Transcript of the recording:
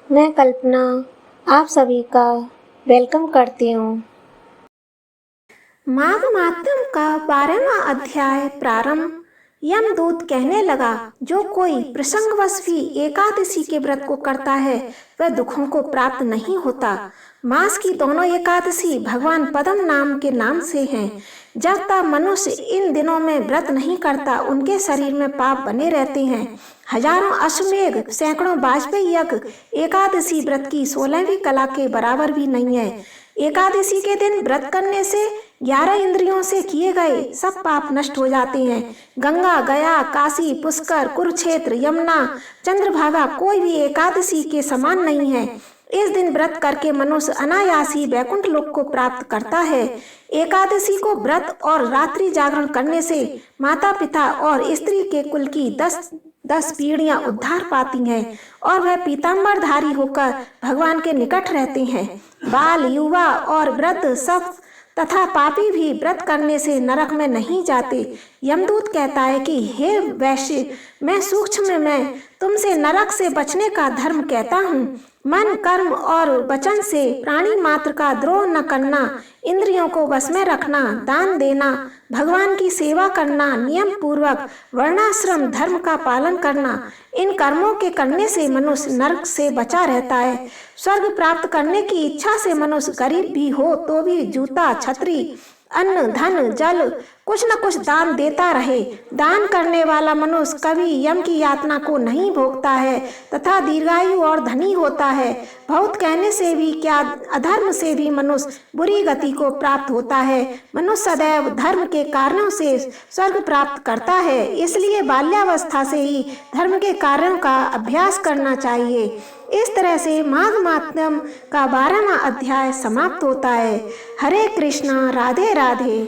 मैं कल्पना आप सभी का वेलकम करती हूँ। माघ मातम का 12वां अध्याय प्रारंभ। यमदूत कहने लगा, जो कोई प्रसंगवश भी एकादशी के व्रत को करता है वह दुखों को प्राप्त नहीं होता। मास की दोनों एकादशी भगवान पद्म नाम के नाम से हैं। जब तक मनुष्य इन दिनों में व्रत नहीं करता उनके शरीर में पाप बने रहते हैं। हजारों अश्वमेध, सैकड़ों वाजपेयी यज्ञ एकादशी व्रत की 16वीं कला के बराबर भी नहीं है। एकादशी के दिन व्रत करने से 11 इंद्रियों से किए गए सब पाप नष्ट हो जाते हैं। गंगा, गया, काशी, पुष्कर, कुरुक्षेत्र, यमुना, चंद्रभागा कोई भी एकादशी के समान नहीं है। इस दिन व्रत करके मनुष्य अनायास ही वैकुंठ लोक को प्राप्त करता है। एकादशी को व्रत और रात्रि जागरण करने से माता पिता और स्त्री के कुल की 10 पीढ़ियां उद्धार पाती हैं और वह पीताम्बरधारी होकर भगवान के निकट रहते हैं। बाल, युवा और वृद्ध सब तथा पापी भी व्रत करने से नरक में नहीं जाते। यमदूत कहता है कि हे वैश्य, मैं सूक्ष्म में तुमसे नरक से बचने का धर्म कहता हूँ। मन, कर्म और वचन से प्राणी मात्र का द्रोह न करना, इंद्रियों को वश में रखना, दान देना, भगवान की सेवा करना, नियम पूर्वक वर्णाश्रम धर्म का पालन करना, इन कर्मों के करने से मनुष्य नरक से बचा रहता है। स्वर्ग प्राप्त करने की इच्छा से मनुष्य गरीब भी हो तो भी जूता, छतरी, अन्न, धन, जल कुछ न कुछ दान देता रहे। दान करने वाला मनुष्य कभी यम की यातना को नहीं भोगता है तथा दीर्घायु और धनी होता है। बहुत कहने से भी क्या, अधर्म से भी मनुष्य बुरी गति को प्राप्त होता है। मनुष्य सदैव धर्म के कारणों से स्वर्ग प्राप्त करता है, इसलिए बाल्यावस्था से ही धर्म के कार्यों का अभ्यास करना चाहिए। इस तरह से माघ मातम का 12वां अध्याय समाप्त होता है। हरे कृष्णा, राधे राधे।